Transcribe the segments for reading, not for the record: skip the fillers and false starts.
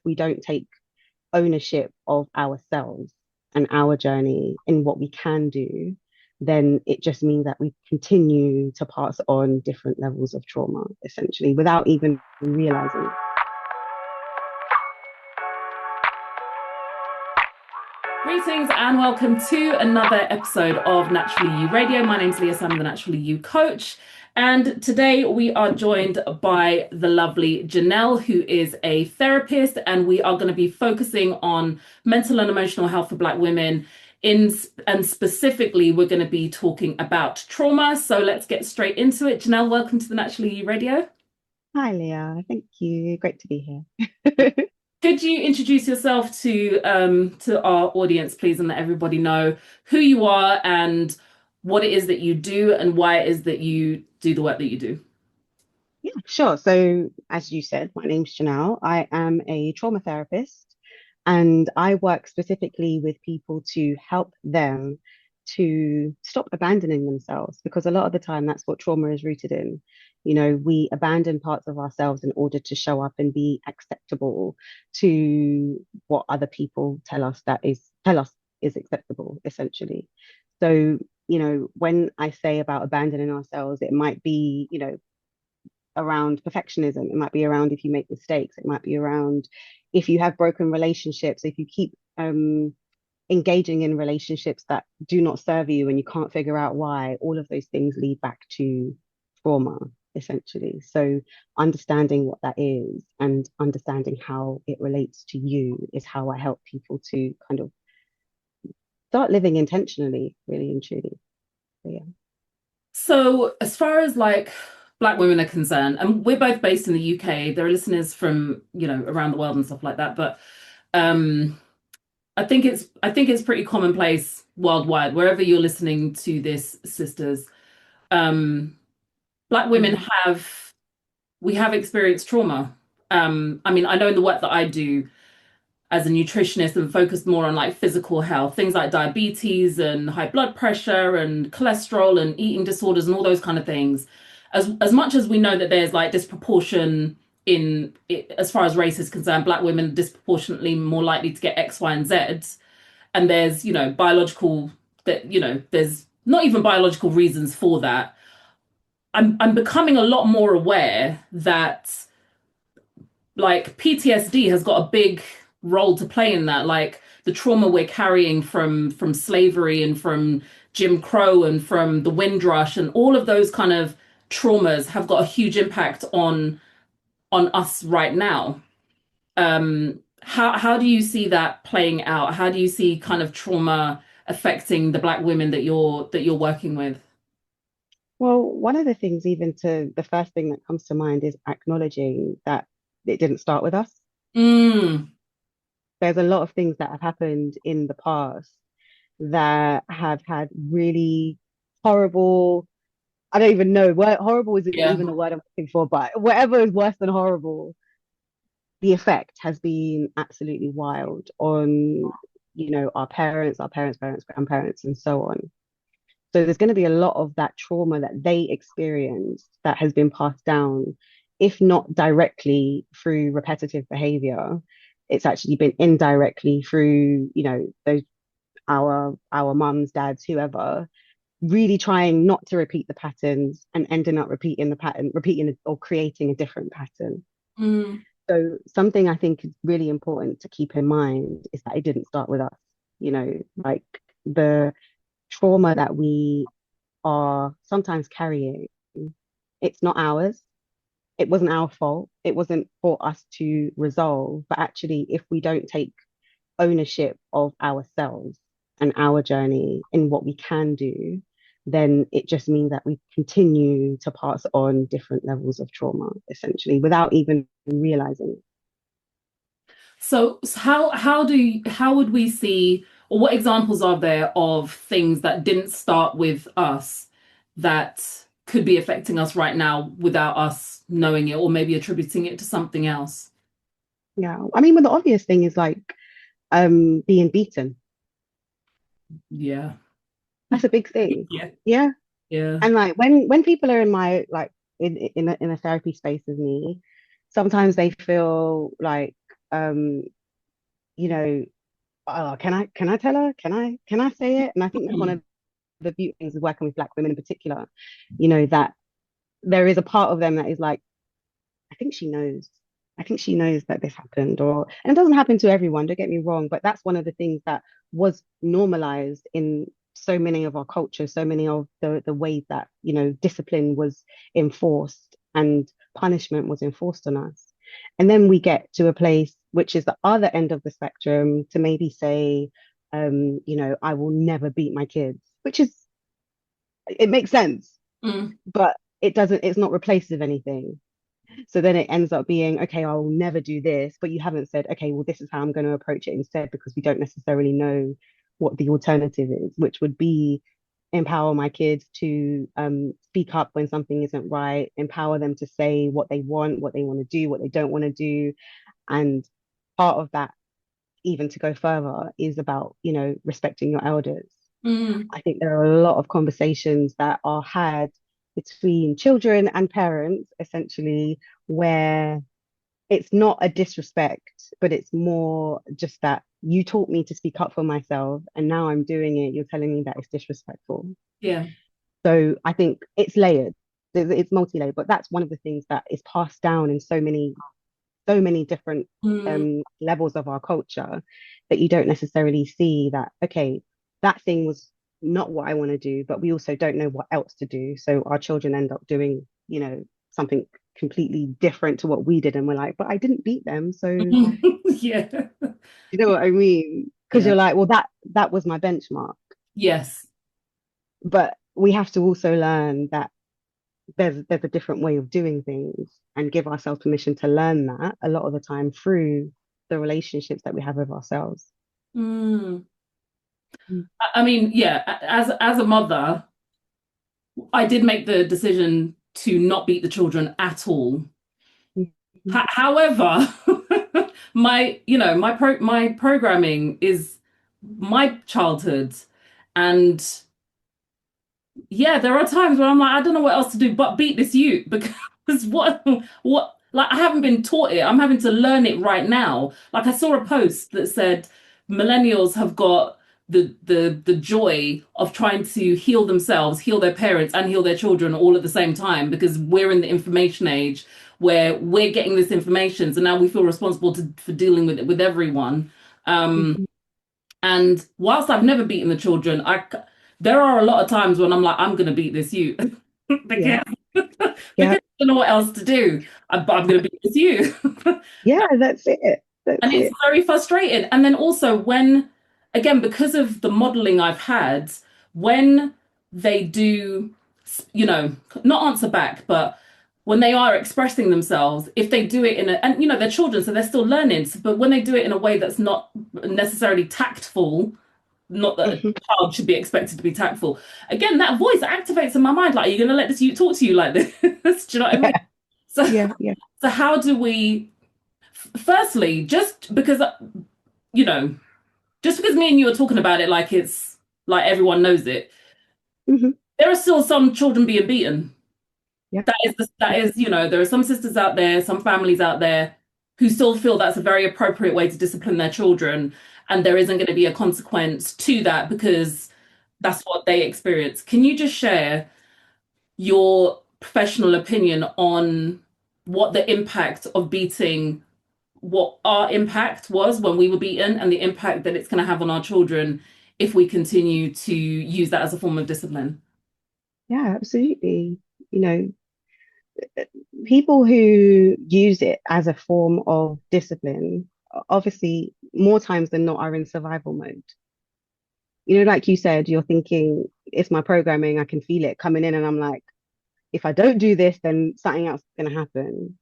we don't take ownership of ourselves and our journey and what we can do, then it just means that we continue to pass on different levels of trauma, essentially, without even realizing it. Greetings and welcome to another episode of Naturally You Radio. My name's Leah, I'm the Naturally You coach. And today we are joined by the lovely Jannelle, who is a therapist, and we are going to be focusing on mental and emotional health for Black women. And specifically, we're going to be talking about trauma. So let's get straight into it. Jannelle, welcome to the Naturally You Radio. Hi, Leah. Thank you. Great to be here. Could you introduce yourself to our audience, please, and let everybody know who you are and what it is that you do and why it is that you do the work that you do? Yeah, sure. So, as you said, my name's Jannelle. I am a trauma therapist and I work specifically with people to help them to stop abandoning themselves because a lot of the time that's what trauma is rooted in. You know, we abandon parts of ourselves in order to show up and be acceptable to what other people tell us is acceptable, essentially. So, when I say about abandoning ourselves, it might be, around perfectionism. It might be around if you make mistakes. It might be around if you have broken relationships, if you keep engaging in relationships that do not serve you and you can't figure out why. All of those things lead back to trauma, essentially. So understanding what that is and understanding how it relates to you is how I help people to kind of start living intentionally, really and truly. So, yeah. So, as far as like Black women are concerned, and we're both based in the UK, there are listeners from, around the world and stuff like that, but um I think it's pretty commonplace worldwide, wherever you're listening to this, sisters. Um, Black women Mm. have we have experienced trauma. I mean, I know in the work that I do as a nutritionist and focused more on like physical health, things like diabetes and high blood pressure and cholesterol and eating disorders and all those kind of things. As much as we know that there's like disproportion in it, as far as race is concerned, Black women are disproportionately more likely to get X, Y, and Z. And there's, biological that, there's not even biological reasons for that. I'm becoming a lot more aware that like PTSD has got a big role to play in that. Like the trauma we're carrying from slavery and from Jim Crow and from the Windrush and all of those kind of traumas have got a huge impact on us right now. How do you see that playing out? How do you see kind of trauma affecting the Black women that you're working with? Well, one of the things, even to the first thing that comes to mind is acknowledging that it didn't start with us. Mm, There's a lot of things that have happened in the past that have had really horrible, I don't even know, horrible isn't yeah. even the word I'm looking for, but whatever is worse than horrible, the effect has been absolutely wild on, our parents, parents, grandparents, and so on. So there's going to be a lot of that trauma that they experienced that has been passed down, if not directly through repetitive behavior, it's actually been indirectly through, those our mums, dads, whoever, really trying not to repeat the patterns and ending up repeating or creating a different pattern. Mm. So something I think is really important to keep in mind is that it didn't start with us, like the trauma that we are sometimes carrying, it's not ours. It wasn't our fault. It wasn't for us to resolve. But actually, if we don't take ownership of ourselves and our journey and what we can do, then it just means that we continue to pass on different levels of trauma, essentially, without even realizing it. So how would we see, or what examples are there of things that didn't start with us that could be affecting us right now without us knowing it, or maybe attributing it to something else? Yeah. I mean, well, the obvious thing is like being beaten. Yeah. That's a big thing. Yeah. Yeah. Yeah. And like when people are in my in a therapy space with me, sometimes they feel like you know, oh, can I tell her? Can I say it? And I think that's one Mm. of the beauty things of working with Black women in particular, that there is a part of them that is like, I think she knows. I think she knows that this happened, and it doesn't happen to everyone, don't get me wrong, but that's one of the things that was normalized in so many of our cultures, so many of the ways that, discipline was enforced and punishment was enforced on us. And then we get to a place which is the other end of the spectrum to maybe say, I will never beat my kids, which is, it makes sense, Mm. but it's not replaced with anything. So then it ends up being, okay, I'll never do this, but you haven't said, okay, well, this is how I'm going to approach it instead, because we don't necessarily know what the alternative is, which would be empower my kids to speak up when something isn't right, empower them to say what they want to do, what they don't want to do. And part of that, even to go further, is about, respecting your elders. Mm. I think there are a lot of conversations that are had between children and parents, essentially, where it's not a disrespect, but it's more just that you taught me to speak up for myself, and now I'm doing it. You're telling me that it's disrespectful. Yeah. So I think it's layered. It's multi-layered, but that's one of the things that is passed down in so many different Mm. levels of our culture, that you don't necessarily see that, okay, that thing was not what I want to do, but we also don't know what else to do. So our children end up doing, something completely different to what we did. And we're like, but I didn't beat them. So you Yeah. know what I mean? Because Yeah. you're like, well, that was my benchmark. Yes. But we have to also learn that there's a different way of doing things, and give ourselves permission to learn that a lot of the time through the relationships that we have with ourselves. Mm. Mm. I mean, yeah, as a mother, I did make the decision to not beat the children at all. Mhm. However, my programming is my childhood, and yeah, there are times where I'm like, I don't know what else to do but beat this you because what like I haven't been taught it. I'm having to learn it right now. Like I saw a post that said millennials have got the joy of trying to heal themselves, heal their parents, and heal their children all at the same time because we're in the information age where we're getting this information. So now we feel responsible for dealing with it with everyone. Um, Mhm. and whilst I've never beaten the children, there are a lot of times when I'm like, I'm going to beat this you Yeah, because yeah, because I don't know what else to do. But I'm going to beat this you. yeah. That's it. And That's it's it. very frustrating. And then also when, again, because of the modeling I've had, when they do, you know, not answer back, but when they are expressing themselves, if they do it and they're children, so they're still learning, but when they do it in a way that's not necessarily tactful, not that a Mhm. child should be expected to be tactful. Again, that voice activates in my mind, like, are you going to let this you talk to you like this? Do you know what I mean? Yeah, So, yeah, yeah. so how do we, firstly, just because, you know, just because me and you are talking about it like it's like everyone knows it, Hmm. there are still some children being beaten. Yeah, There are some sisters out there, some families out there who still feel that's a very appropriate way to discipline their children, and there isn't going to be a consequence to that because that's what they experience. Can you just share your professional opinion on what the impact of beating, what our impact was when we were beaten, and the impact that it's going to have on our children if we continue to use that as a form of discipline? yeah, absolutely. You know, people who use it as a form of discipline, obviously, more times than not, are in survival mode. Like you said, you're thinking, it's my programming, I can feel it coming in, and I'm like, if I don't do this, then something else is going to happen.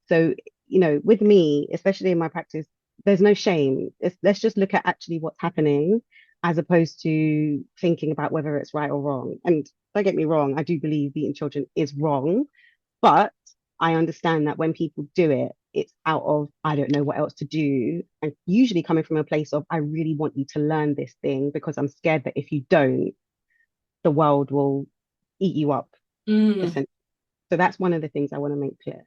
So, with me, especially in my practice, there's no shame. Let's just look at actually what's happening, as opposed to thinking about whether it's right or wrong. And don't get me wrong, I do believe beating children is wrong, but I understand that when people do it, it's out of, I don't know what else to do. And usually coming from a place of, I really want you to learn this thing because I'm scared that if you don't, the world will eat you up, Mm, essentially. So that's one of the things I want to make clear.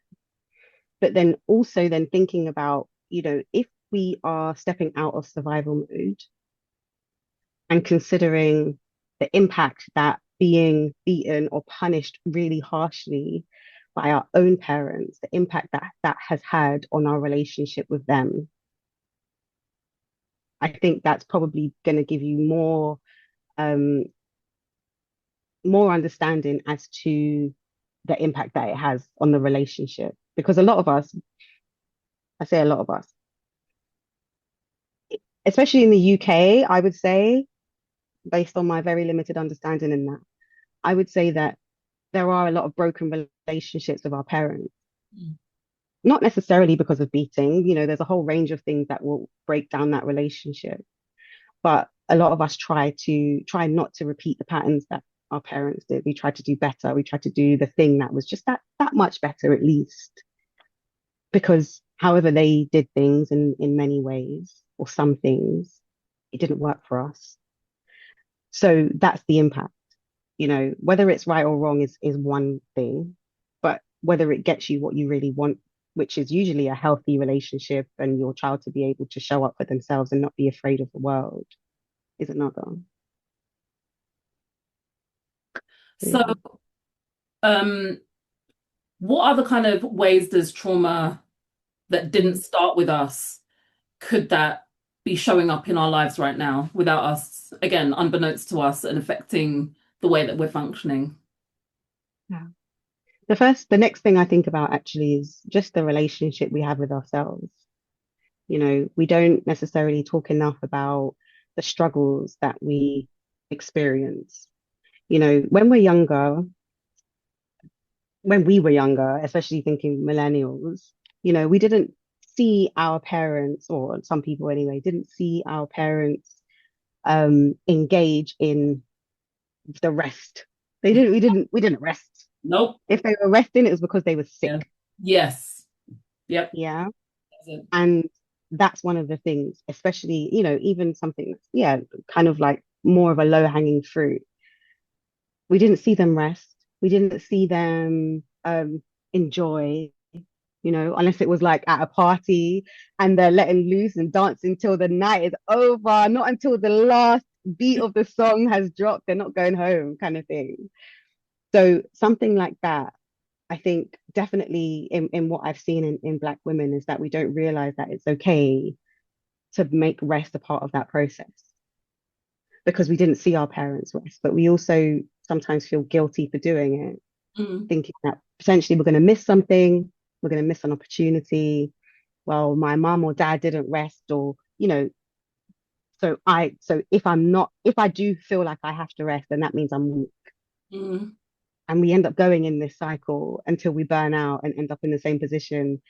But then also then thinking about, if we are stepping out of survival mode and considering the impact that being beaten or punished really harshly by our own parents, the impact that that has had on our relationship with them, I think that's probably going to give you um, more understanding as to the impact that it has on the relationship. Because a lot of us, I say a lot of us, especially in the UK, I would say, based on my very limited understanding in that, I would say that there are a lot of broken relationships with our parents. Mm. Not necessarily because of beating, there's a whole range of things that will break down that relationship. But a lot of us try not to repeat the patterns that our parents did. We try to do better. We try to do the thing that was just that much better at least. Because however they did things in many ways, or some things, it didn't work for us. So that's the impact. Whether it's right or wrong is one thing, but whether it gets you what you really want, which is usually a healthy relationship and your child to be able to show up for themselves and not be afraid of the world, is another. So, So, yeah. um, what other kind of ways does trauma that didn't start with us, could that be showing up in our lives right now without us, again, unbeknownst to us and affecting the way that we're functioning? Yeah. The next thing I think about actually is just the relationship we have with ourselves. We don't necessarily talk enough about the struggles that we experience. When we're younger, when we were younger, especially thinking millennials, we didn't see our parents, or some people anyway, didn't see our parents engage in the rest. We didn't rest. Nope. If they were resting, it was because they were Yeah. sick. Yes. Yep. Yeah. That's it. And that's one of the things, especially, even something that's, yeah, kind of like more of a low hanging fruit. We didn't see them rest. We didn't see them enjoy, unless it was like at a party and they're letting loose and dancing till the night is over, not until the last beat of the song has dropped. They're not going home, kind of thing. So something like that, I think definitely in what I've seen in Black women is that we don't realize that it's okay to make rest a part of that process because we didn't see our parents rest, but we also sometimes feel guilty for doing it, Mm. thinking that potentially we're going to miss something, we're going to miss an opportunity. Well, my mom or dad didn't rest, or so if I do feel like I have to rest, then that means I'm weak. Mm. And we end up going in this cycle until we burn out and end up in the same position,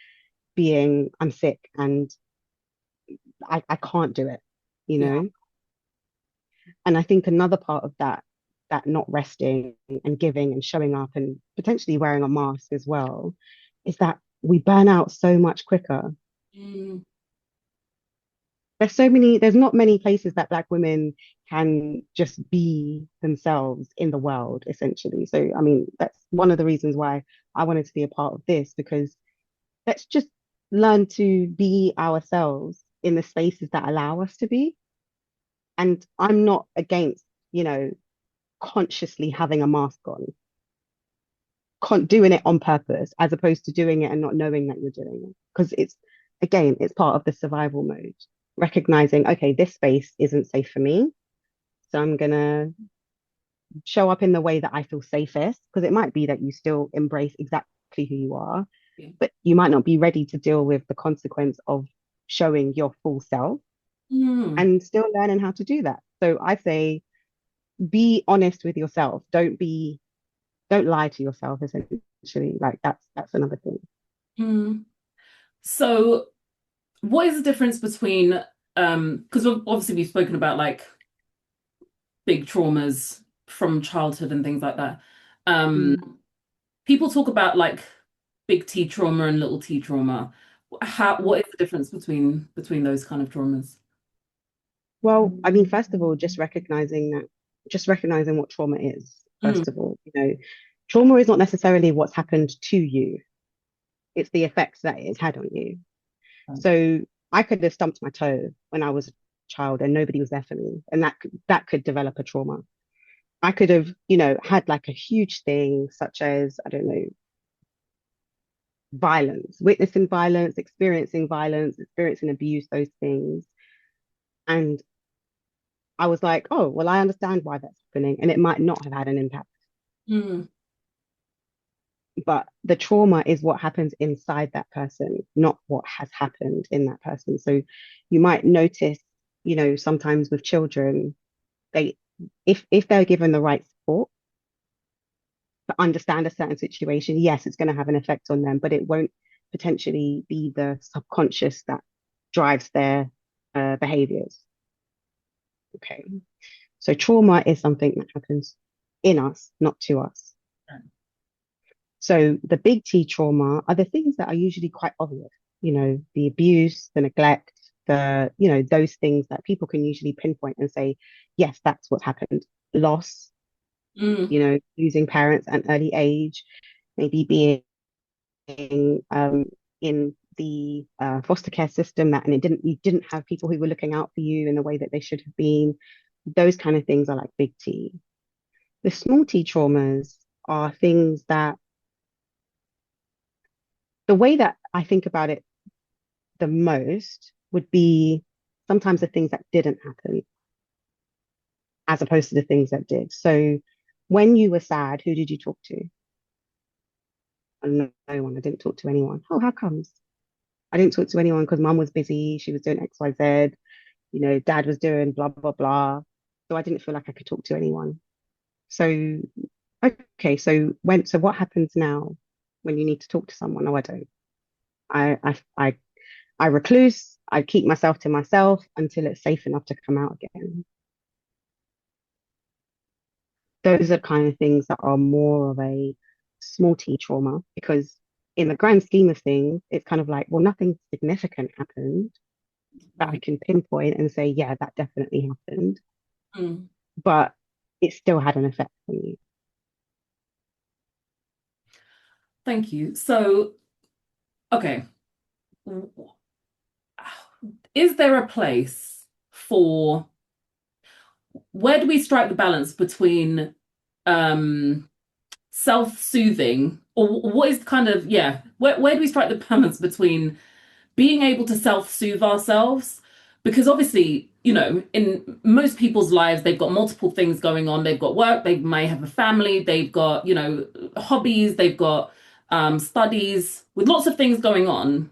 being I'm sick and I can't do it, you Yeah. know? And I think another part of that not resting and giving and showing up and potentially wearing a mask as well, is that we burn out so much quicker. Mm. There's not many places that Black women can just be themselves in the world, essentially. So, I mean, that's one of the reasons why I wanted to be a part of this, because let's just learn to be ourselves in the spaces that allow us to be. And I'm not against, consciously having a mask on, doing it on purpose, as opposed to doing it and not knowing that you're doing it. Because it's part of the survival mode, recognizing, okay, this space isn't safe for me. So I'm going to show up in the way that I feel safest, because it might be that you still embrace exactly who you are, Yeah. but you might not be ready to deal with the consequence of showing your full self Mm. and still learning how to do that. So I say, be honest with yourself. Don't lie to yourself, essentially. Like that's another thing. Mm. So, what is the difference between because obviously we've spoken about like big traumas from childhood and things like that. Um, Mm. People talk about like big T trauma and little T trauma. What is the difference between those kind of traumas? Well, I mean, first of all, just recognizing what trauma is, Mm. first of all, trauma is not necessarily what's happened to you, it's the effects that it's had on you. So I could have stumped my toe when I was a child and nobody was there for me, and that could develop a trauma. I could have, had like a huge thing such as, I don't know, violence, witnessing violence, experiencing abuse, those things. And I was like, oh, well, I understand why that's happening. And it might not have had an impact, Mm, but the trauma is what happens inside that person, not what has happened in that person. So you might notice, sometimes with children, they, if they're given the right support to understand a certain situation, yes, it's going to have an effect on them, but it won't potentially be the subconscious that drives their behaviors. Okay. So trauma is something that happens in us, not to us. So the big T trauma are the things that are usually quite obvious, the abuse, the neglect, those things that people can usually pinpoint and say, yes, that's what happened. Loss, mm, losing parents at an early age, maybe being in the foster care system that and you didn't have people who were looking out for you in the way that they should have been. Those kind of things are like big T. The small T traumas are things that the way that I think about it the most would be sometimes the things that didn't happen as opposed to the things that did. So when you were sad, who did you talk to? No, no one. I didn't talk to anyone. Oh, how comes? I didn't talk to anyone because mum was busy. She was doing XYZ. Dad was doing blah, blah, blah. So I didn't feel like I could talk to anyone. So, okay. So what happens now when you need to talk to someone? No, I don't. I recluse. I keep myself to myself until it's safe enough to come out again. Those are kind of things that are more of a small T trauma because in the grand scheme of things, it's kind of like, well, nothing significant happened that I can pinpoint and say, yeah, that definitely happened, mm. but it still had an effect on you. Thank you. So, okay, is there a place for where do we strike the balance between um self-soothing or what is kind of where do we strike the balance between being able to self-soothe ourselves because obviously in most people's lives they've got multiple things going on, they've got work, they may have a family, they've got hobbies, they've got studies with lots of things going on.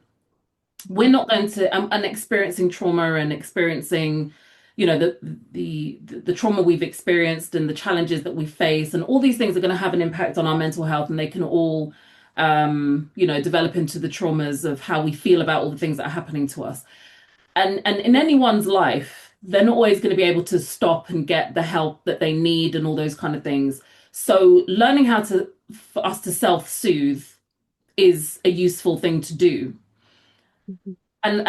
We're not going to and experiencing trauma and experiencing the trauma we've experienced and the challenges that we face and all these things are going to have an impact on our mental health and they can all develop into the traumas of how we feel about all the things that are happening to us and in anyone's life they're not always going to be able to stop and get the help that they need and all those kind of things. So learning how to for us to self-soothe is a useful thing to do. Mhm, And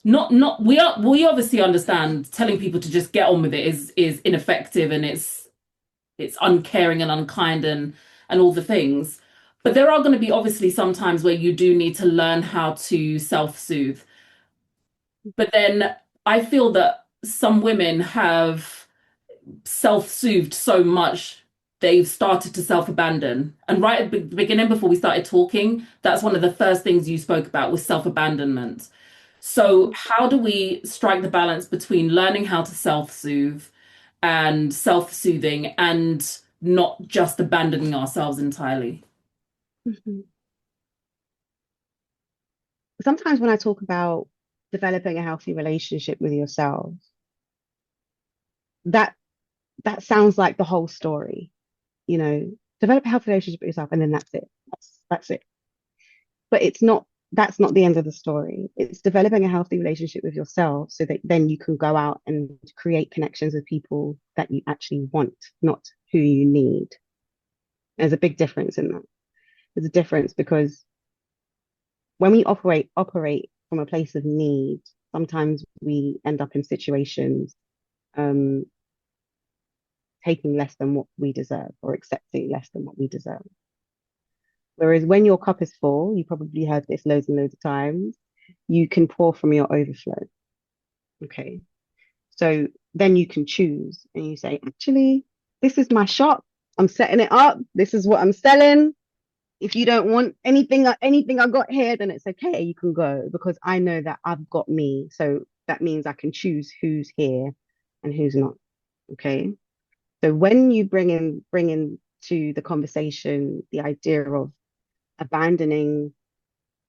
not we obviously understand telling people to just get on with it is ineffective and it's uncaring and unkind and all the things, but there are going to be obviously some times where you do need to learn how to self-soothe. But then I feel that some women have self-soothed so much they've started to self-abandon, and right at the beginning before we started talking, that's one of the first things you spoke about was self-abandonment. So, how do we strike the balance between learning how to self soothe and self soothing and not just abandoning ourselves entirely? mhm. Sometimes when I talk about developing a healthy relationship with yourself, that that sounds like the whole story, you know, develop a healthy relationship with yourself, and then that's it. That's it. But it's not, that's not the end of the story. It's developing a healthy relationship with yourself so that then you can go out and create connections with people that you actually want, not who you need. There's a big difference in that. There's a difference because when we operate from a place of need, sometimes we end up in situations um, taking less than what we deserve or accepting less than what we deserve. Whereas when your cup is full, you probably heard this loads and loads of times. you can pour from your overflow. Okay. So then you can choose and you say, actually, this is my shop. I'm setting it up. This is what I'm selling. If you don't want anything I got here, then it's okay. You can go because I know that I've got me. So that means I can choose who's here and who's not. Okay. So when you bring in to the conversation the idea of abandoning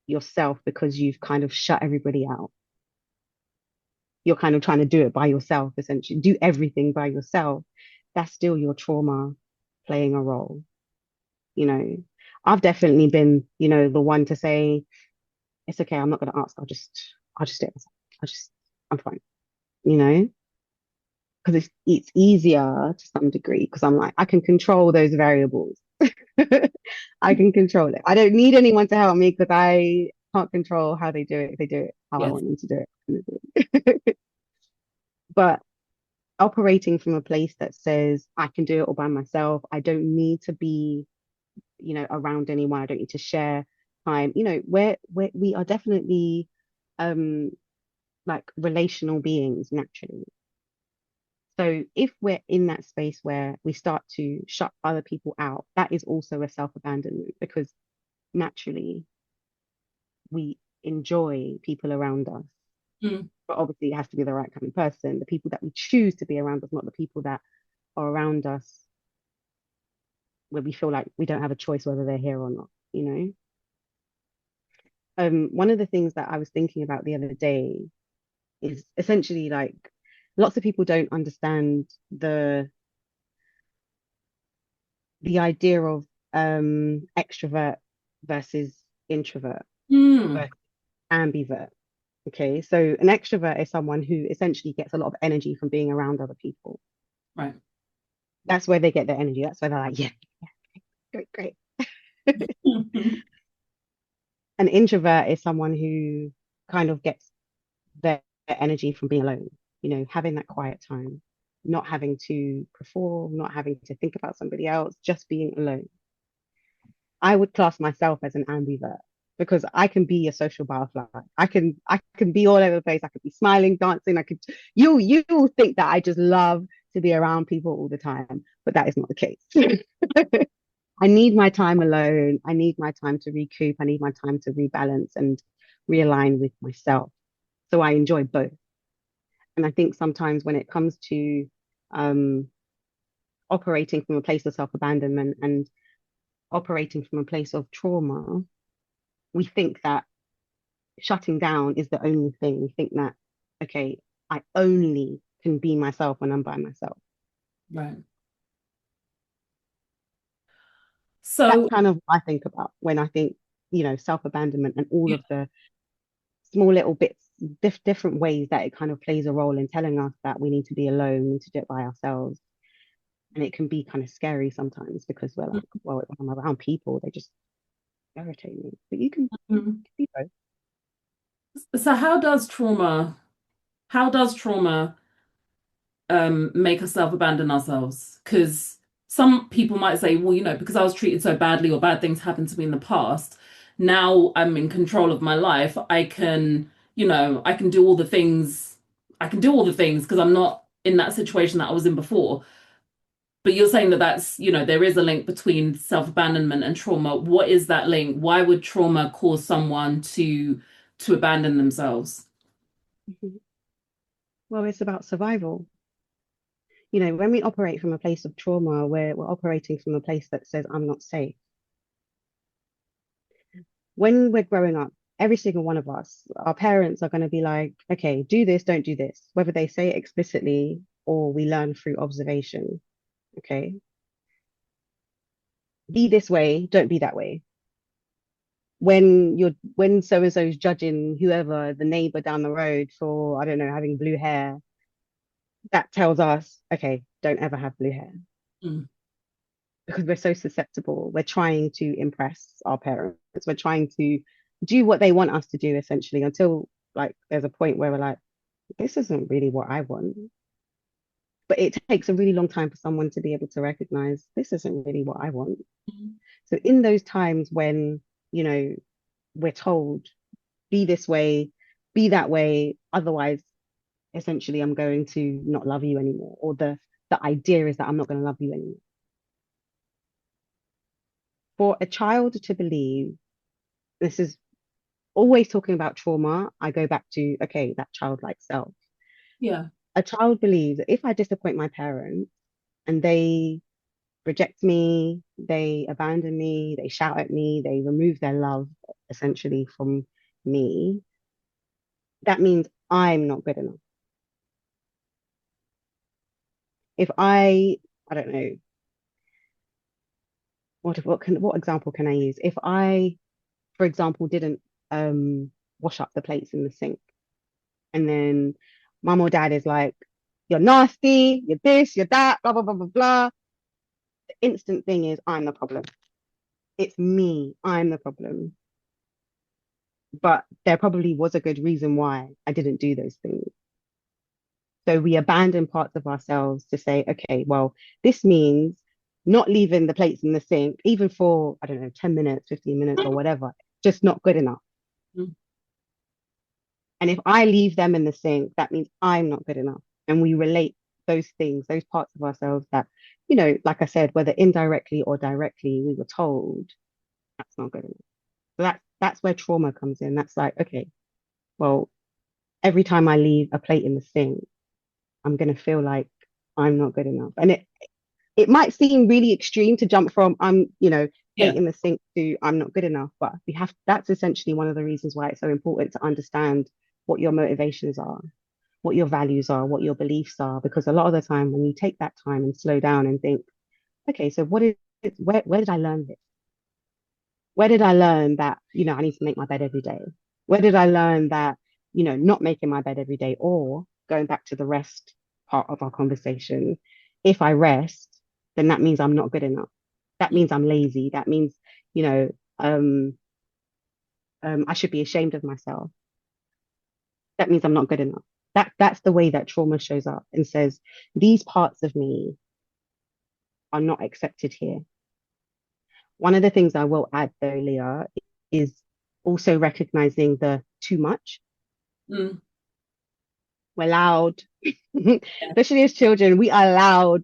yourself because you've kind of shut everybody out, you're kind of trying to do it by yourself, essentially, do everything by yourself. That's still your trauma playing a role. You know, I've definitely been, the one to say, it's okay, I'm not gonna ask, I'll just do it myself. I'm fine, you know, because it's easier to some degree because I'm like, I can control those variables. I can control it. I don't need anyone to help me because I can't control how they do it. They do it how I Yes. want them to do it. But operating from a place that says I can do it all by myself. I don't need to be, around anyone. I don't need to share time. We are definitely um like relational beings naturally. So if we're in that space where we start to shut other people out, that is also a self-abandonment because naturally we enjoy people around us. Mm, But obviously it has to be the right kind of person, the people that we choose to be around us, not the people that are around us where we feel like we don't have a choice whether they're here or not, you know? One of the things that I was thinking about the other day is essentially like lots of people don't understand the idea of extrovert versus introvert mm, versus ambivert. Okay, so an extrovert is someone who essentially gets a lot of energy from being around other people. right. That's where they get their energy. That's where they're like, yeah, great, great. An introvert is someone who kind of gets their energy from being alone, having that quiet time, not having to perform, not having to think about somebody else, just being alone. I would class myself as an ambivert because I can be a social butterfly. I can be all over the place. I could be smiling, dancing. You think that I just love to be around people all the time, but that is not the case. I need my time alone. I need my time to recoup. I need my time to rebalance and realign with myself. So I enjoy both. And I think sometimes when it comes to um, operating from a place of self-abandonment and operating from a place of trauma, we think that shutting down is the only thing. We think that, okay, I only can be myself when I'm by myself. Right. That's So, kind of what I think about when I think, self-abandonment and all of the small little bits, different ways that it kind of plays a role in telling us that we need to be alone, we need to do it by ourselves. And it can be kind of scary sometimes because we're like, well, when I'm around people, they just irritate me. But you mm, can be both. so how does trauma make us self-abandon ourselves? Because some people might say, well, because I was treated so badly or bad things happened to me in the past, now I'm in control of my life. I can do all the things. I can do all the things because I'm not in that situation that I was in before. But you're saying that there is a link between self-abandonment and trauma. What is that link? Why would trauma cause someone to abandon themselves? Mhm. Well, it's about survival. When we operate from a place of trauma, we're operating from a place that says, I'm not safe. When we're growing up, every single one of us, our parents are going to be like, okay, do this, don't do this, whether they say it explicitly or we learn through observation. Okay, be this way, don't be that way. When so and so is judging whoever, the neighbor down the road for, I don't know, having blue hair, that tells us, okay, don't ever have blue hair Mm, because we're so susceptible. We're trying to impress our parents. We're trying to do what they want us to do essentially until like there's a point where we're like, this isn't really what I want. But it takes a really long time for someone to be able to recognize this isn't really what I want. mm, So in those times when, you know, we're told, be this way, be that way. Otherwise, essentially, I'm going to not love you anymore. Or the idea is that I'm not going to love you anymore. For a child to believe, this is always talking about trauma, I go back to, okay, that childlike self. Yeah. A child believes that if I disappoint my parents and they reject me, they abandon me, they shout at me, they remove their love essentially from me, that means I'm not good enough. If I don't know, what example can I use? If I, for example, didn't wash up the plates in the sink, and then mum or dad is like, "You're nasty, you're this, you're that, blah blah blah blah blah." The instant thing is, I'm the problem. It's me. I'm the problem. But there probably was a good reason why I didn't do those things. So we abandon parts of ourselves to say, okay, well, this means not leaving the plates in the sink, even for, I don't know, 10 minutes, 15 minutes, or whatever, just not good enough. Mm. And if I leave them in the sink, that means I'm not good enough. And we relate those things, those parts of ourselves that, like I said, whether indirectly or directly, we were told that's not good enough. So that's where trauma comes in. That's like, okay, well, every time I leave a plate in the sink, I'm gonna feel like I'm not good enough. And it might seem really extreme to jump from plate Yeah. in the sink to I'm not good enough, but that's essentially one of the reasons why it's so important to understand what your motivations are, what your values are, what your beliefs are, because a lot of the time when you take that time and slow down and think, okay, so what is where did I learn this? Where did I learn that, I need to make my bed every day? Where did I learn that, not making my bed every day, or going back to the rest part of our conversation, if I rest, then that means I'm not good enough. That means I'm lazy. That means, you know, um, I should be ashamed of myself. That means I'm not good enough. That's the way that trauma shows up and says, these parts of me are not accepted here. One of the things I will add though, Leah, is also recognizing the too much. Mm. We're loud, Yeah. especially as children. We are loud.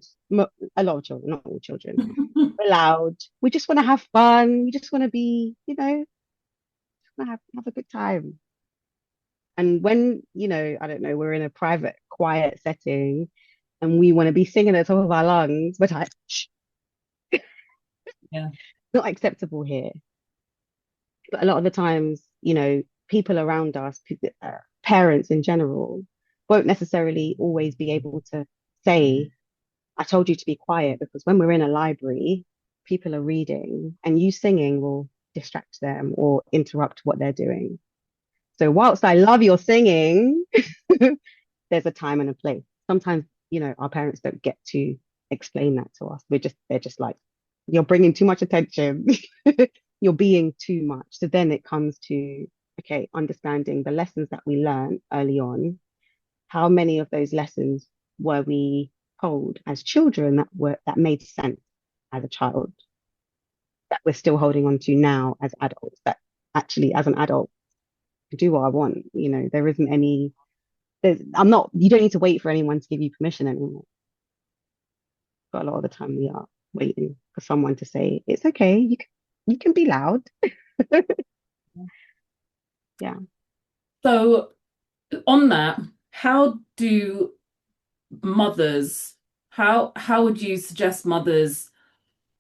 A lot of children, not all children. We're loud. We just want to have fun. We just want to be, have a good time. And when, I don't know, we're in a private, quiet setting and we want to be singing at the top of our lungs, but shh, Yeah. not acceptable here. But a lot of the times, people around us, parents in general, won't necessarily always be able to say, I told you to be quiet, because when we're in a library, people are reading and you singing will distract them or interrupt what they're doing. So whilst I love your singing, there's a time and a place. Sometimes, our parents don't get to explain that to us. They're just like, you're bringing too much attention. You're being too much. So then it comes to, okay, understanding the lessons that we learn early on. How many of those lessons were we told as children that made sense as a child, that we're still holding on to now as adults, that actually as an adult I do what I want. There isn't any I'm not you don't need to wait for anyone to give you permission anymore. But a lot of the time we are waiting for someone to say it's okay, you can be loud. Yeah. So on that, how do mothers, how would you suggest mothers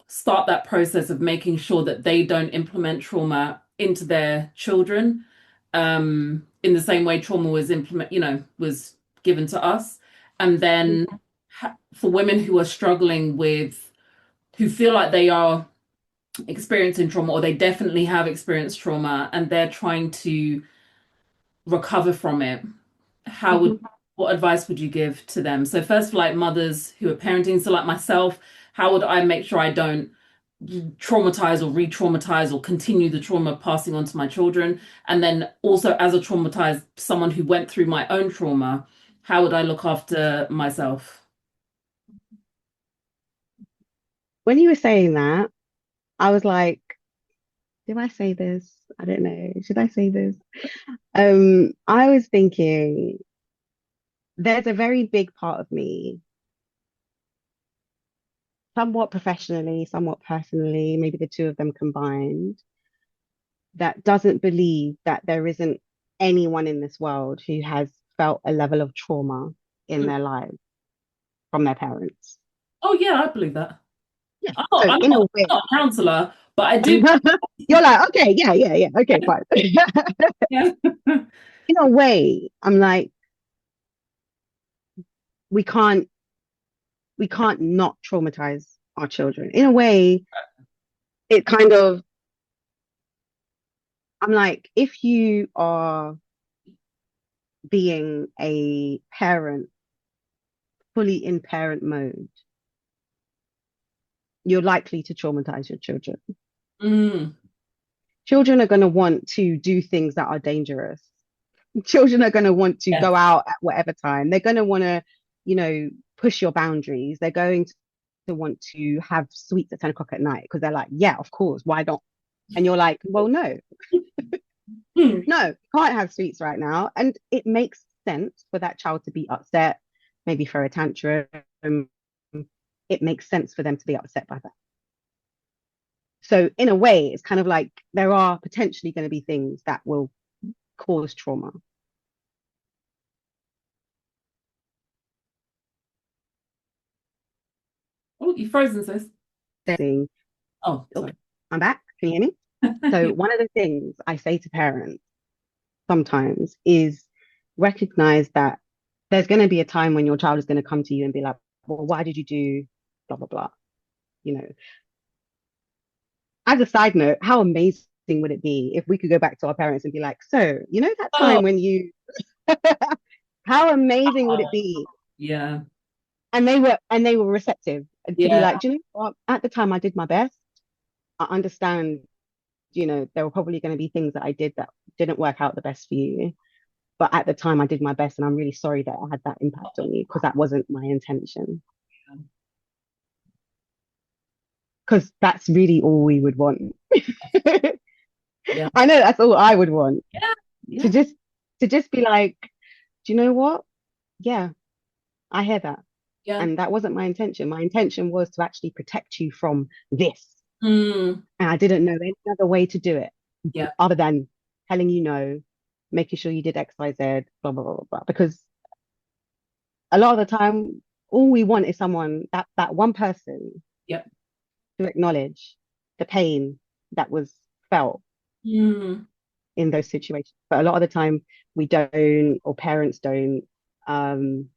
start that process of making sure that they don't implement trauma into their children, in the same way trauma was was given to us? And then for women who are struggling with, who feel like they are experiencing trauma, or they definitely have experienced trauma and they're trying to recover from it, how would Mhm. what advice would you give to them? So first, for like mothers who are parenting, so like myself, how would I make sure I don't traumatize or re-traumatize or continue the trauma passing on to my children? And then also as a traumatized someone who went through my own trauma, how would I look after myself? When you were saying that, I was like, did I say this? I don't know. Should I say this? I was thinking there's a very big part of me, somewhat professionally, somewhat personally, maybe the two of them combined, that doesn't believe that there isn't anyone in this world who has felt a level of trauma in Mm. their lives from their parents. Oh yeah, I believe that. Yeah. I'm not, So I'm in a not, way, I'm not a counselor, but I do. you're like, okay, yeah, yeah, yeah, okay, fine. Yeah. In a way, I'm like, we can't we can't not traumatize our children. In a way, it kind of, I'm like, if you are being a parent, fully in parent mode, you're likely to traumatize your children. Mm, Children are going to want to do things that are dangerous. Children are going to want to yes. go out at whatever time. They're going to want to, you know, push your boundaries. They're going to want to have sweets at 10 o'clock at night because they're like, yeah, of course, why not? And you're like, well, no, Mm, no, you can't have sweets right now. And it makes sense for that child to be upset, maybe for a tantrum. It makes sense for them to be upset by that. So, in a way, it's kind of like there are potentially going to be things that will cause trauma. oh, you frozen, sis. Saying, Oh, oh, sorry. I'm back. Can you hear me? So, one of the things I say to parents sometimes is recognize that there's going to be a time when your child is going to come to you and be like, well, why did you do blah, blah, blah? You know, as a side note, how amazing would it be if we could go back to our parents and be like, so, you know, that Oh, time when you, how amazing would it be? yeah, And they were receptive to be yeah, like, do you know what? At the time I did my best. I understand, there were probably going to be things that I did that didn't work out the best for you. But at the time I did my best and I'm really sorry that I had that impact on you because that wasn't my intention. Because that's really all we would want. yeah, I know that's all I would want. yeah, To yeah, just to just be like, do you know what? Yeah, I hear that. yeah. And that wasn't my intention. My intention was to actually protect you from this. Mm, And I didn't know any other way to do it yeah, other than telling you no, making sure you did X, Y, Z, blah, blah, blah, blah, blah. Because a lot of the time, all we want is someone, that one person, yeah. to acknowledge the pain that was felt Mm, in those situations. But a lot of the time, we don't, or parents don't, um,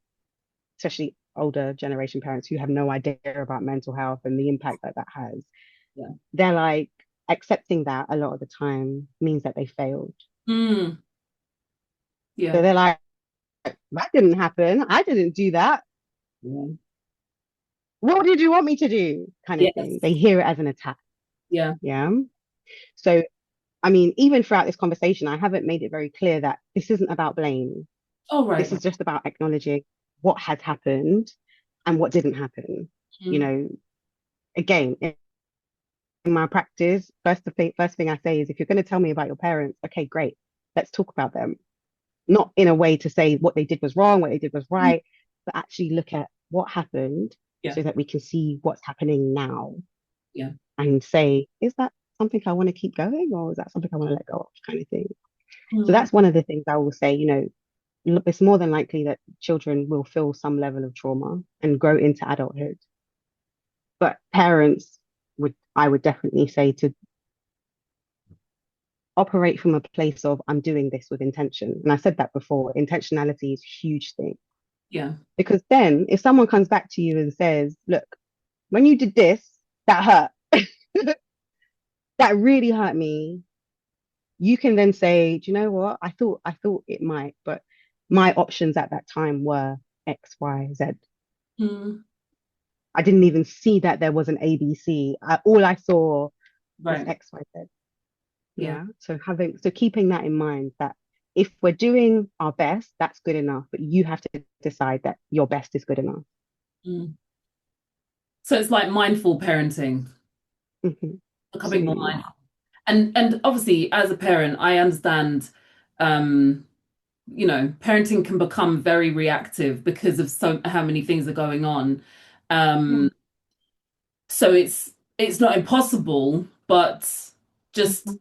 especially older generation parents who have no idea about mental health and the impact that that has. yeah. They're like, accepting that a lot of the time means that they failed. Mm, So yeah. they're like, that didn't happen. I didn't do that. Yeah. What did you want me to do? Kind of thing. Yes. They hear it as an attack. Yeah. Yeah. So, I mean, even throughout this conversation, I haven't made it very clear that this isn't about blame. Oh, right. This is just about acknowledging what has happened and what didn't happen. You Mm, know, again, in my practice, first thing I say is if you're going to tell me about your parents, okay, great. Let's talk about them. Not in a way to say what they did was wrong, what they did was mm, right, but actually look at what happened yeah. so that we can see what's happening now Yeah. and say, is that something I want to keep going or is that something I want to let go of kind of thing? So Mm, that's one of the things I will say, it's more than likely that children will feel some level of trauma and grow into adulthood. But parents I would definitely say to operate from a place of I'm doing this with intention. And I said that before, intentionality is a huge thing. yeah. Because then if someone comes back to you and says, look, when you did this, that hurt, that really hurt me, you can then say, do you know what? I thought it might, but my options at that time were X, Y, Z. Mm, I didn't even see that there was an ABC. All I saw was right. X, Y, Z. Yeah. Yeah. So keeping that in mind that if we're doing our best, that's good enough, but you have to decide that your best is good enough. Mm. So it's like mindful parenting, Hmm. becoming more Absolutely. mindful. And obviously, as a parent, I understand, um, parenting can become very reactive because of so how many things are going on. Yeah. Um, so it's not impossible, but just Mhm.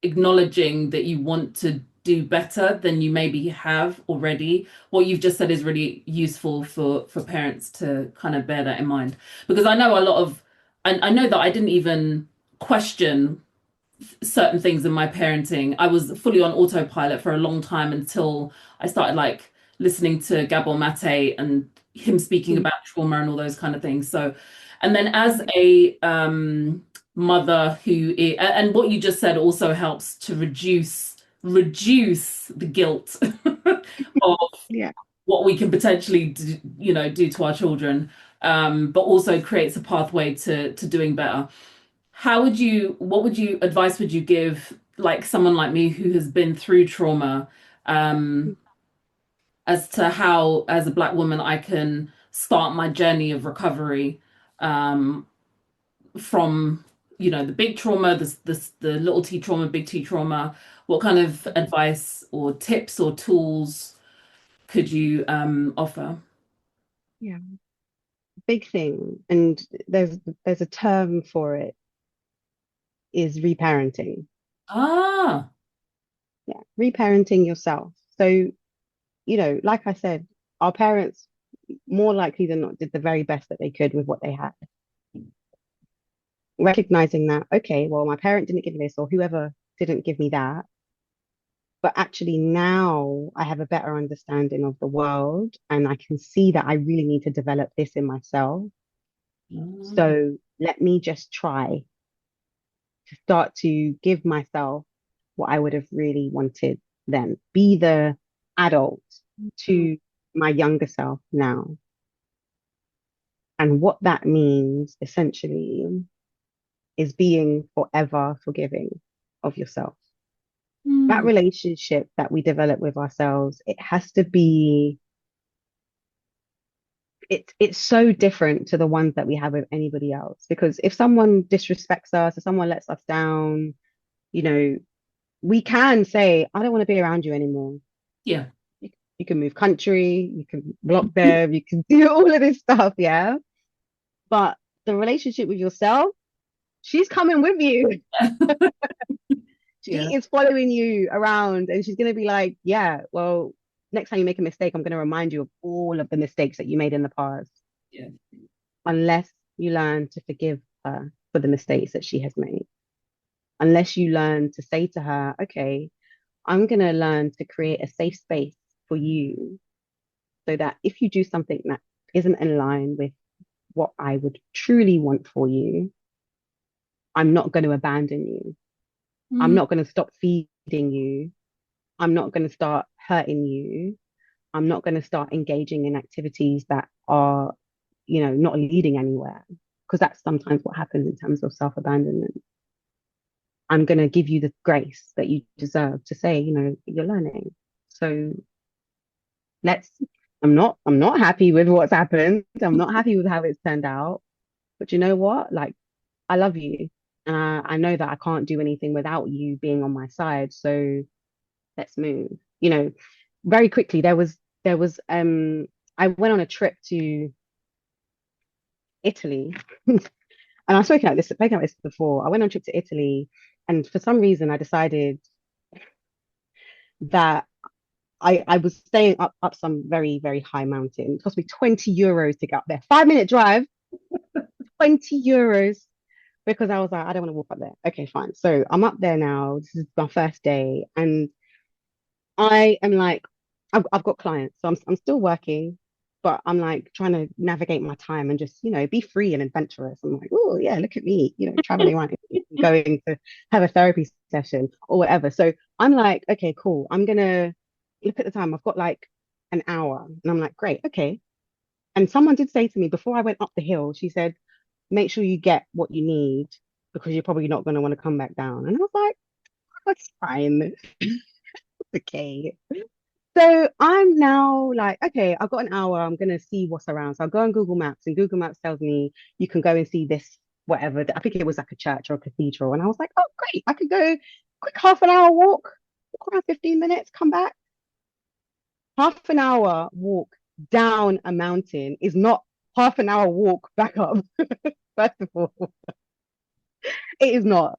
acknowledging that you want to do better than you maybe have already. What you've just said is really useful for parents to kind of bear that in mind. Because I know a lot of, I know that I didn't even question certain things in my parenting. I was fully on autopilot for a long time until I started like listening to Gabor Mate and him speaking Mm. about trauma and all those kind of things. So, and then as a mother and what you just said also helps to reduce the guilt of Yeah. what we can potentially do to our children, but also creates a pathway to doing better. What would you advice would you give like someone like me who has been through trauma, um, as to how, as a Black woman, I can start my journey of recovery, um, from, the big trauma, the little T trauma, big T trauma. What kind of advice or tips or tools could you offer? Yeah. Big thing. And there's a term for it is reparenting. Ah, Yeah. Reparenting yourself. So, like I said, our parents more likely than not did the very best that they could with what they had. Recognizing that, okay, well, my parent didn't give me this, or whoever didn't give me that. But actually, now I have a better understanding of the world, and I can see that I really need to develop this in myself. mm, So let me just try to start to give myself what I would have really wanted then. Be the adult to my younger self now. And what that means essentially is being forever forgiving of yourself. That mm, relationship that we develop with ourselves, it has to be, it's so different to the ones that we have with anybody else. Because if someone disrespects us, if someone lets us down, you know, we can say, I don't want to be around you anymore. yeah. You can move country, you can block them, you can do all of this stuff, yeah. But the relationship with yourself, she's coming with you. Yeah. She is following you around and she's going to be like, yeah, well, next time you make a mistake, I'm going to remind you of all of the mistakes that you made in the past, Yeah. unless you learn to forgive her for the mistakes that she has made. Unless you learn to say to her, okay, I'm going to learn to create a safe space for you so that if you do something that isn't in line with what I would truly want for you, I'm not going to abandon you. I'm Mm, not going to stop feeding you. I'm not going to start hurting you. I'm not going to start engaging in activities that are, not leading anywhere. Because that's sometimes what happens in terms of self-abandonment. I'm going to give you the grace that you deserve to say, you're learning. So let's, I'm not happy with what's happened. I'm not happy with how it's turned out. But you know what? Like, I love you. And I know that I can't do anything without you being on my side. So let's move. Very quickly, I went on a trip to Italy. And I've spoken about this before. I went on a trip to Italy, and for some reason, I decided that I was staying up some very, very high mountain. It cost me 20 euros to get up there. 5 minute drive, 20 euros, because I was like, I don't want to walk up there. Okay, fine. So I'm up there now. This is my first day, and I am like, I've got clients, so I'm still working, but I'm like trying to navigate my time and just, be free and adventurous. I'm like, oh yeah, look at me, traveling around, going to have a therapy session or whatever. So I'm like, okay, cool. I'm gonna look at the time. I've got like an hour, and I'm like, great, okay. And someone did say to me before I went up the hill, she said, make sure you get what you need because you're probably not going to want to come back down. And I was like, that's fine. Okay. So I'm now like, okay, I've got an hour. I'm gonna see what's around. So I'll go on Google Maps, and Google Maps tells me you can go and see this. whatever. I think it was like a church or a cathedral. And I was like, oh, great. I could go quick half an hour walk around 15 minutes, come back. Half an hour walk down a mountain is not half an hour walk back up. First of all, it is not.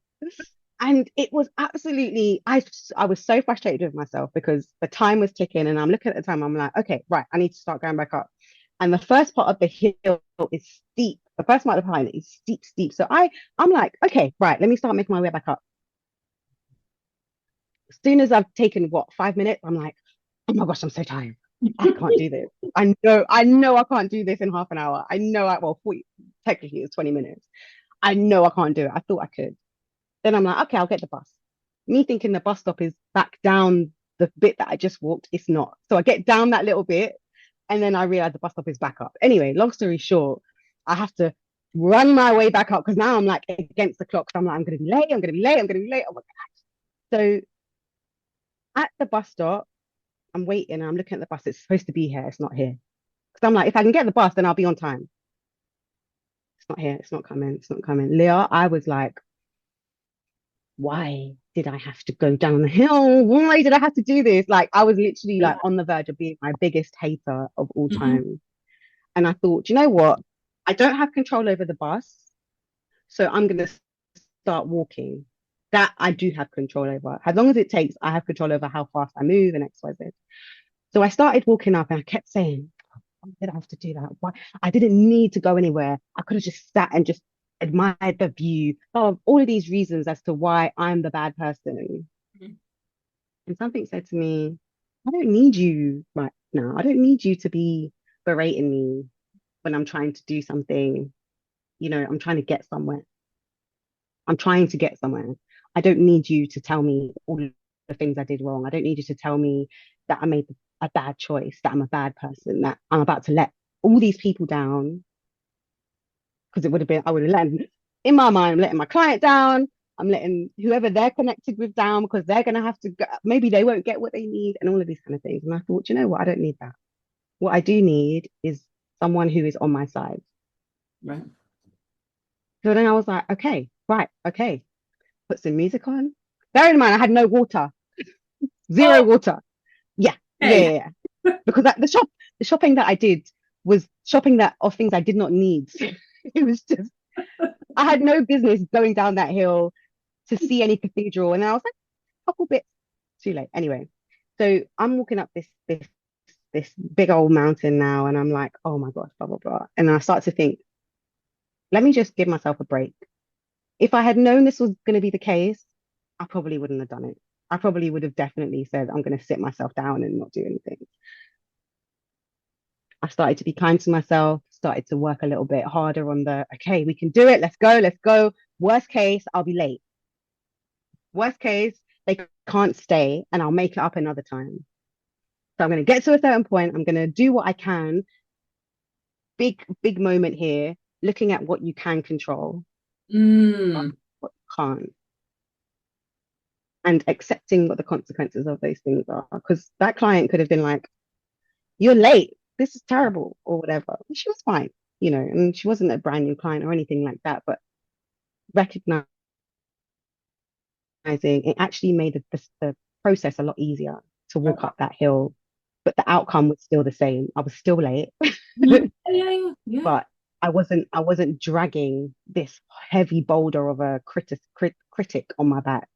And it was absolutely, I was so frustrated with myself because the time was ticking and I'm looking at the time. I'm like, okay, right, I need to start going back up. And the first part of the hill is steep. The first part of the hill is steep, steep. So I'm like, okay, right, let me start making my way back up. As soon as I've taken what 5 minutes, I'm like, oh my gosh, I'm so tired. I can't do this. I know I can't do this in half an hour. I know well, 40, technically it's 20 minutes. I know I can't do it. I thought I could. Then I'm like, okay, I'll get the bus. Me thinking the bus stop is back down the bit that I just walked. It's not. So I get down that little bit and then I realize the bus stop is back up. Anyway, long story short, I have to run my way back up because now I'm like against the clock. So I'm like, I'm going to be late. I'm going to be late. I'm going to be late. Oh my God. So at the bus stop, I'm waiting and I'm looking at the bus. It's supposed to be here. It's not here. Because I'm like, if I can get the bus, then I'll be on time. It's not here. It's not coming. It's not coming. Leah, I was like, why did I have to go down the hill? Why did I have to do this? Like I was literally like on the verge of being my biggest hater of all Hmm. time. And I thought, you know what? I don't have control over the bus, so I'm gonna start walking. That I do have control over. As long as it takes, I have control over how fast I move and X, Y, Z. So I started walking up and I kept saying, why did I have to do that? Why? I didn't need to go anywhere. I could have just sat and just admired the view. Oh, all of these reasons as to why I'm the bad person. And something said to me, I don't need you right now. I don't need you to be berating me when I'm trying to do something. I'm trying to get somewhere. I'm trying to get somewhere. I don't need you to tell me all the things I did wrong. I don't need you to tell me that I made a bad choice, that I'm a bad person, that I'm about to let all these people down. Because it would have been, I would have let, in my mind, I'm letting my client down. I'm letting whoever they're connected with down because they're going to have to go, maybe they won't get what they need and all of these kind of things. And I thought, you know what? I don't need that. What I do need is someone who is on my side. Right. So then I was like, okay, right, okay, put some music on. Bear in mind, I had no water, zero Oh, water. Yeah, yeah, okay. yeah, yeah. Because the shopping that I did was shopping that of things I did not need. It was just, I had no business going down that hill to see any cathedral. And I was like, a couple bits too late. Anyway, so I'm walking up this big old mountain now, and I'm like, oh my gosh, blah blah blah. And I start to think, let me just give myself a break. If I had known this was going to be the case, I probably wouldn't have done it. I probably would have definitely said, I'm going to sit myself down and not do anything. I started to be kind to myself, started to work a little bit harder on okay, we can do it. Let's go. Let's go. Worst case, I'll be late. Worst case, they can't stay and I'll make it up another time. So I'm going to get to a certain point. I'm going to do what I can. Big, big moment here, looking at what you can control, Mm. what you can't, and accepting what the consequences of those things are. Because that client could have been like, you're late. This is terrible, or whatever. She was fine, and she wasn't a brand new client or anything like that. But recognizing it actually made the process a lot easier to walk up that hill. But the outcome was still the same. I was still late, Mhm. Yeah, yeah. but I wasn't dragging this heavy boulder of a critic on my back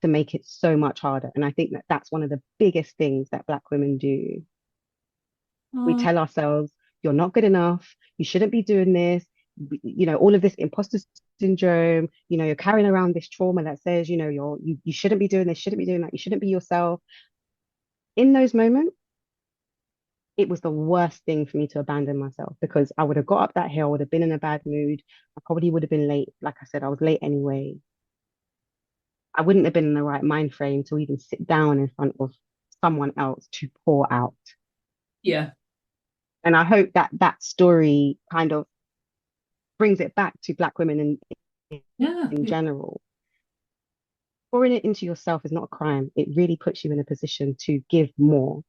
to make it so much harder. And I think that that's one of the biggest things that Black women do. We Oh, tell ourselves, you're not good enough, you shouldn't be doing this, all of this imposter syndrome, you're carrying around this trauma that says, you shouldn't be doing this, shouldn't be doing that, you shouldn't be yourself. In those moments, it was the worst thing for me to abandon myself because I would have got up that hill, would have been in a bad mood. I probably would have been late. Like I said, I was late anyway. I wouldn't have been in the right mind frame to even sit down in front of someone else to pour out. yeah. And I hope that that story kind of brings it back to Black women Yeah. in Yeah. general. Pouring it into yourself is not a crime. It really puts you in a position to give more.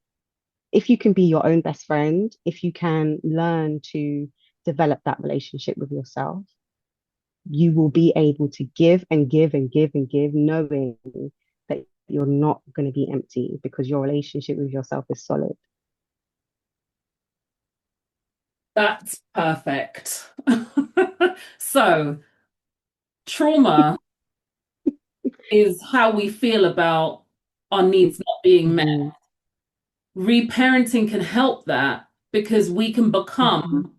If you can be your own best friend, if you can learn to develop that relationship with yourself, you will be able to give and give and give and give, knowing that you're not going to be empty because your relationship with yourself is solid. That's perfect. So, trauma is how we feel about our needs not being met. Hmm. Reparenting can help that because we can Hmm. become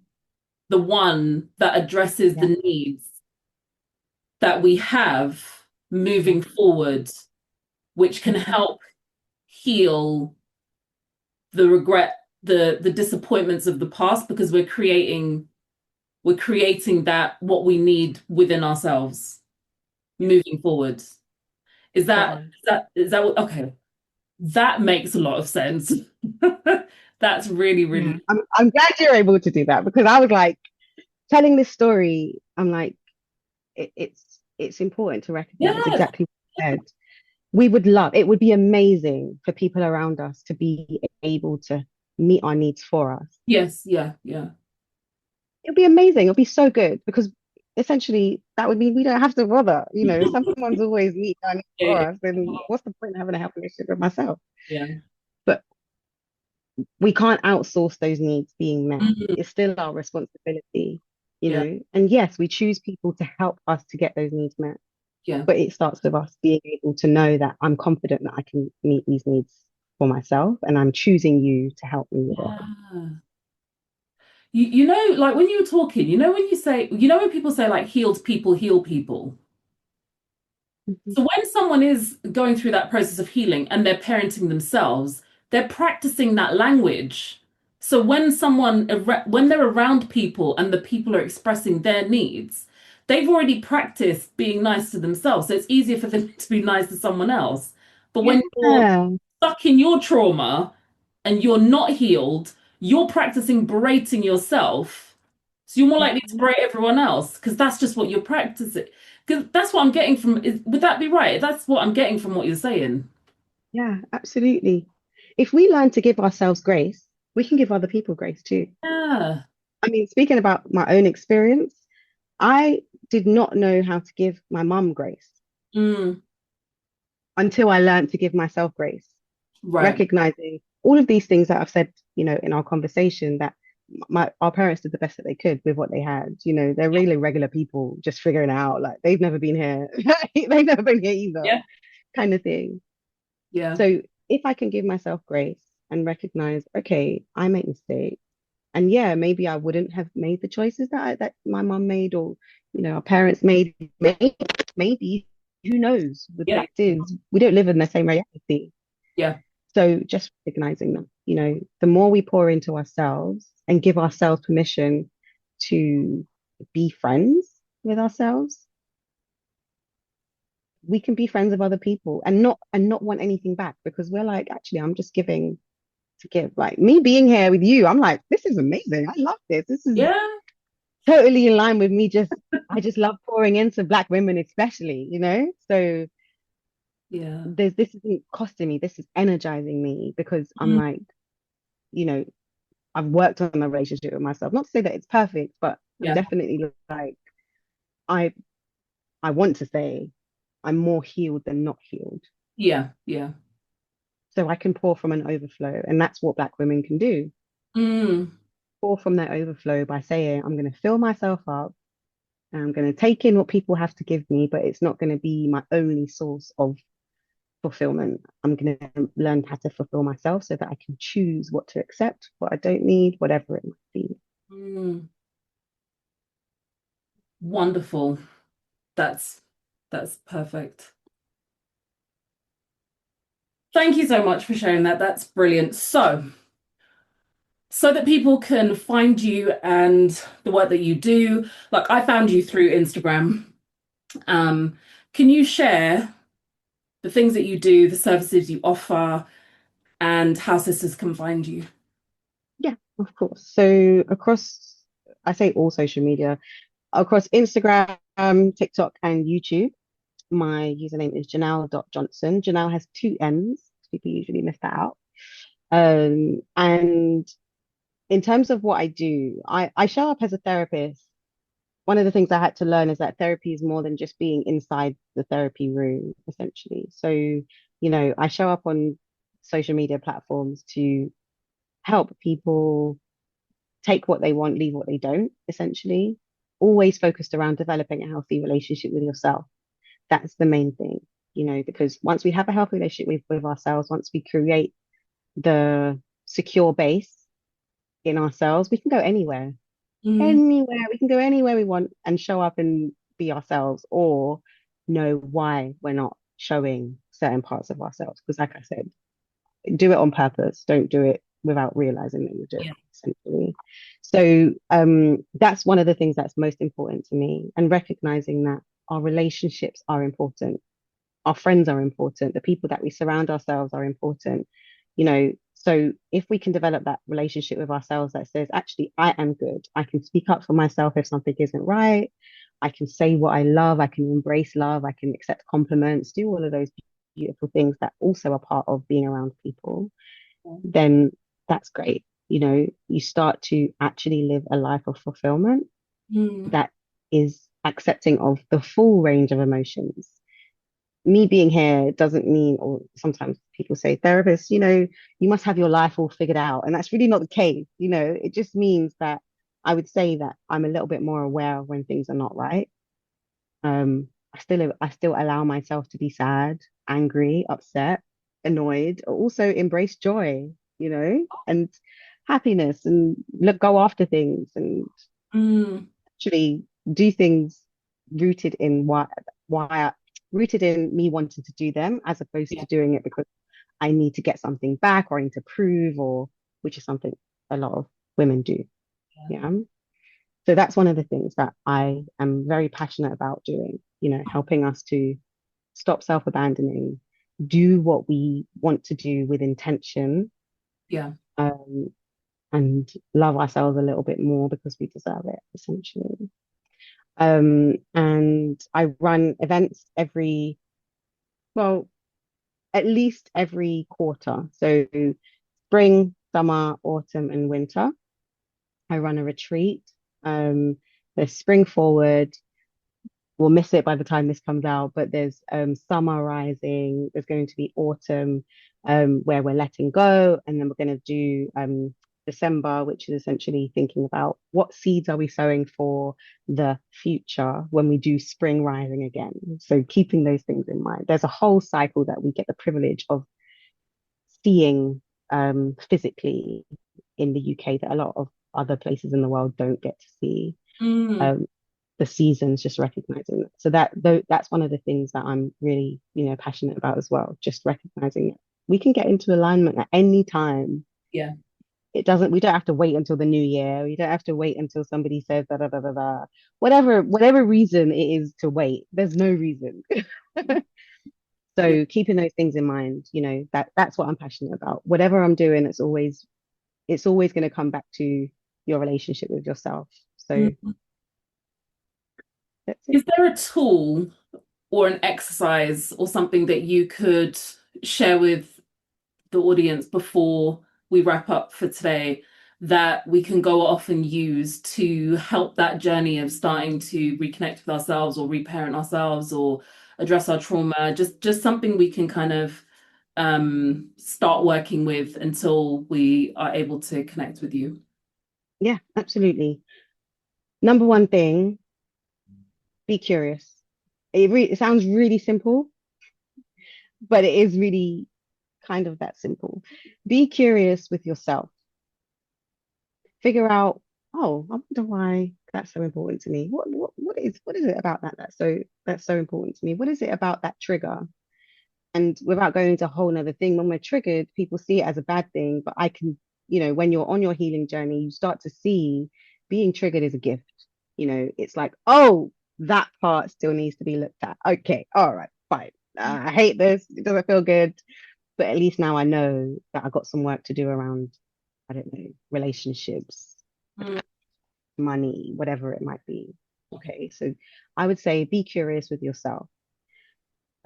the one that addresses Yeah, the needs that we have yeah, moving forward, which can hmm, help heal the regret, the disappointments of the past because we're creating that what we need within ourselves yeah. moving forward. Is Spot that on. okay? That makes a lot of sense. That's really, Yeah, really, I'm glad you're able to do that because I was like telling this story. I'm like, it's important to recognize yeah. exactly what you said. We would love it would be amazing for people around us to be able to meet our needs for us. Yes, yeah, yeah. It'd be amazing. It'd be so good because essentially that would mean we don't have to bother. If someone's always meeting our needs for Yeah, us, then what's the point in having a healthy relationship with myself? yeah. But we can't outsource those needs being met. Mhm. It's still our responsibility, you Yeah, know. And yes, we choose people to help us to get those needs met, yeah, but it starts with us being able to know that I'm confident that I can meet these needs for myself, and I'm choosing you to help me with it. yeah. Like when you were talking, when people say like healed people heal people. Mhm. So when someone is going through that process of healing and they're parenting themselves, they're practicing that language. So when they're around people and the people are expressing their needs, they've already practiced being nice to themselves. So it's easier for them to be nice to someone else. But when you're Yeah, stuck in your trauma and you're not healed, you're practicing berating yourself. So you're more likely to mhm. berate everyone else because that's just what you're practicing. Because that's what I'm getting from, would that be right? That's what I'm getting from what you're saying. Yeah, absolutely. If we learn to give ourselves grace, we can give other people grace too. Yeah. I mean, speaking about my own experience, I did not know how to give my mum grace Mm, until I learned to give myself grace, right. recognizing all of these things that I've said, in our conversation that our parents did the best that they could with what they had. They're really regular people just figuring it out. Like they've never been here. They've never been here either, Yeah. kind of thing. Yeah. So if I can give myself grace and recognize, okay, I make mistakes. And yeah, maybe I wouldn't have made the choices that my mum made or our parents made. Maybe who knows? The Yeah. fact is, we don't live in the same reality. Yeah. So just recognizing them, the more we pour into ourselves and give ourselves permission to be friends with ourselves, we can be friends of other people and not want anything back because we're like, actually, I'm just giving to give. Like me being here with you, I'm like, this is amazing. I love this. This is Yeah. totally in line with me. I just love pouring into Black women, especially, So Yeah. this isn't costing me. This is energizing me because I'm Mm, like, you know, I've worked on a relationship with myself. Not to say that it's perfect, but I'm yeah. definitely like I I want to say I'm more healed than not healed. Yeah. Yeah. So I can pour from an overflow, and that's what Black women can do. Mm, Pour from their overflow by saying, I'm going to fill myself up and I'm going to take in what people have to give me, but it's not going to be my only source of fulfillment. I'm going to learn how to fulfill myself so that I can choose what to accept, what I don't need, whatever it might be. mm. Wonderful. That's that's perfect. Thank you so much for sharing that. That's brilliant. So that people can find you and the work that you do. Like I found you through Instagram. Um, can you share the things that you do, the services you offer, and how sisters can find you? Yeah, of course. So I say all social media, across Instagram, TikTok, and YouTube, my username is Jannelle.Johnson. Jannelle has two N's. People usually miss that out. And in terms of what I do, I show up as a therapist one of the things I had to learn is that therapy is more than just being inside the therapy room, essentially. So, I show up on social media platforms to help people take what they want, leave what they don't, essentially. Always focused around developing a healthy relationship with yourself. That's the main thing, because once we have a healthy relationship with ourselves, once we create the secure base in ourselves, we can go anywhere. Mm, Anywhere. We can go anywhere we want and show up and be ourselves, or know why we're not showing certain parts of ourselves. Because, like I said, do it on purpose. Don't do it without realizing that you're doing yeah, it, essentially. So that's one of the things that's most important to me, and recognizing that our relationships are important, our friends are important, the people that we surround ourselves are important, So if we can develop that relationship with ourselves that says, actually, I am good, I can speak up for myself if something isn't right, I can say what I love, I can embrace love, I can accept compliments, do all of those beautiful things that also are part of being around people, then that's great. You start to actually live a life of fulfillment mm, that is accepting of the full range of emotions. Me being here doesn't mean, or sometimes people say, therapists, you must have your life all figured out. And that's really not the case. It just means that I would say that I'm a little bit more aware of when things are not right. I still allow myself to be sad, angry, upset, annoyed, or also embrace joy, and happiness, and go after things, and mm, actually do things rooted in why rooted in me wanting to do them, as opposed yeah, to doing it because I need to get something back, or I need to prove, or which is something a lot of women do. Yeah. So that's one of the things that I am very passionate about doing, helping us to stop self-abandoning, do what we want to do with intention, yeah, um, and love ourselves a little bit more because we deserve it, essentially. And I run events well, at least every quarter. So spring, summer, autumn, and winter. I run a retreat. Um, there's spring forward. We'll miss it by the time this comes out, but there's summer rising. There's going to be autumn, where we're letting go, and then we're going to do December, which is essentially thinking about what seeds are we sowing for the future when we do spring rising again. So keeping those things in mind. There's a whole cycle that we get the privilege of seeing physically in the UK that a lot of other places in the world don't get to see. mm, Um, the seasons, just recognizing that. So that's one of the things that I'm really, passionate about as well. Just recognizing that we can get into alignment at any time. yeah. We don't have to wait until the new year. We don't have to wait until somebody says da da da da da. Whatever reason it is to wait, there's no reason. Yeah. So keeping those things in mind, that's what I'm passionate about. Whatever I'm doing, it's always going to come back to your relationship with yourself. So Mm. that's it. Is there a tool or an exercise or something that you could share with the audience before we wrap up for today that we can go off and use to help that journey of starting to reconnect with ourselves or reparent ourselves or address our trauma? Just something we can kind of start working with until we are able to connect with you. Yeah, absolutely. Number one thing, be curious. It sounds really simple, but it is really kind of that simple. Be curious with yourself. Figure out, oh, I wonder why that's so important to me. What is it about that's so important to me? What is it about that trigger? And without going into a whole nother thing, when we're triggered, people see it as a bad thing. But when you're on your healing journey, you start to see being triggered is a gift. It's like, oh, that part still needs to be looked at. Okay, all right, fine. I hate this. It doesn't feel good. But at least now I know that I got some work to do around, I don't know, relationships, Mm, money, whatever it might be. Okay, so I would say be curious with yourself.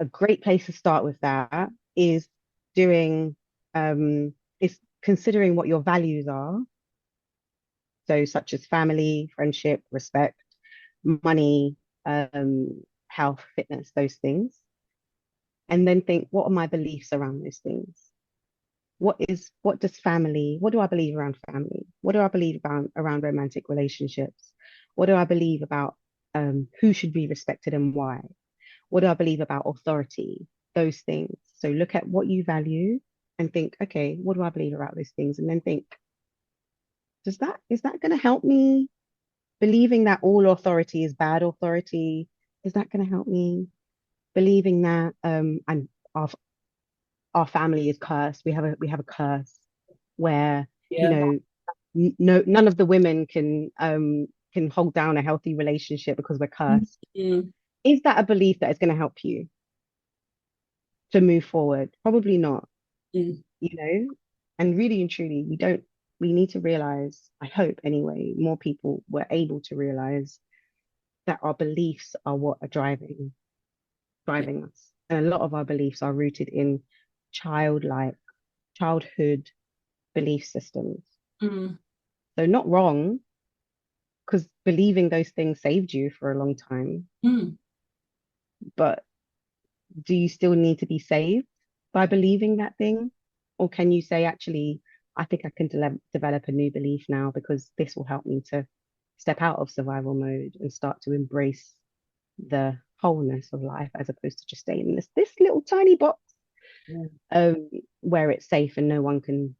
A great place to start with that is doing is considering what your values are, so such as family, friendship, respect. money, health, fitness, those things, and then think, what are my beliefs around those things? What do I believe around family? What do I believe about around romantic relationships? What do I believe about who should be respected and why? What do I believe about authority? Those things. So look at what you value and think, okay, what do I believe about those things? And then think, is that going to help me? Believing that all authority is bad authority, is that going to help me? Believing that and our our family is cursed. We have a curse where, you Yeah. know, no none of the women can hold down a healthy relationship because we're cursed. Mm, Is that a belief that is going to help you to move forward? Probably not, mm, you know? And really and truly, we need to realize, I hope anyway, more people were able to realize that our beliefs are what are yeah. driving us. And a lot of our beliefs are rooted in childlike, childhood belief systems. Mm, So not wrong, because believing those things saved you for a long time. mm, But do you still need to be saved by believing that thing? Or can you say, actually, I think I can develop a new belief now because this will help me to step out of survival mode and start to embrace the wholeness of life as opposed to just staying in this little tiny box yeah. um, where it's safe and no one can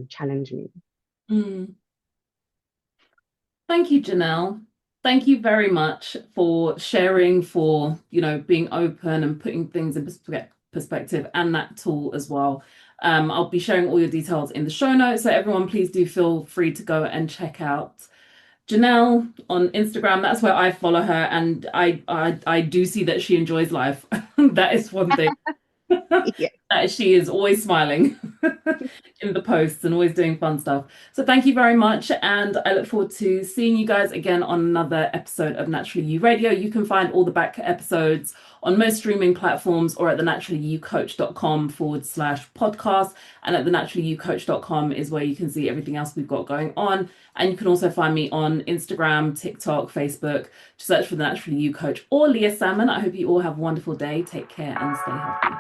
challenge me. Mm. Thank you, Jannelle. Thank you very much for sharing, for, being open and putting things in perspective and that tool as well. I'll be sharing all your details in the show notes, so everyone, please do feel free to go and check out Jannelle on Instagram. That's where I follow her, and I do see that she enjoys life. That is one thing. Yeah. That she is always smiling in the posts and always doing fun stuff. So thank you very much. And I look forward to seeing you guys again on another episode of Naturally You Radio. You can find all the back episodes on most streaming platforms or at thenaturallyyoucoach.com/podcast. And at thenaturallyyoucoach.com is where you can see everything else we've got going on. And you can also find me on Instagram, TikTok, Facebook. Just search for the Naturally You Coach or Leah Salmon. I hope you all have a wonderful day. Take care and stay healthy.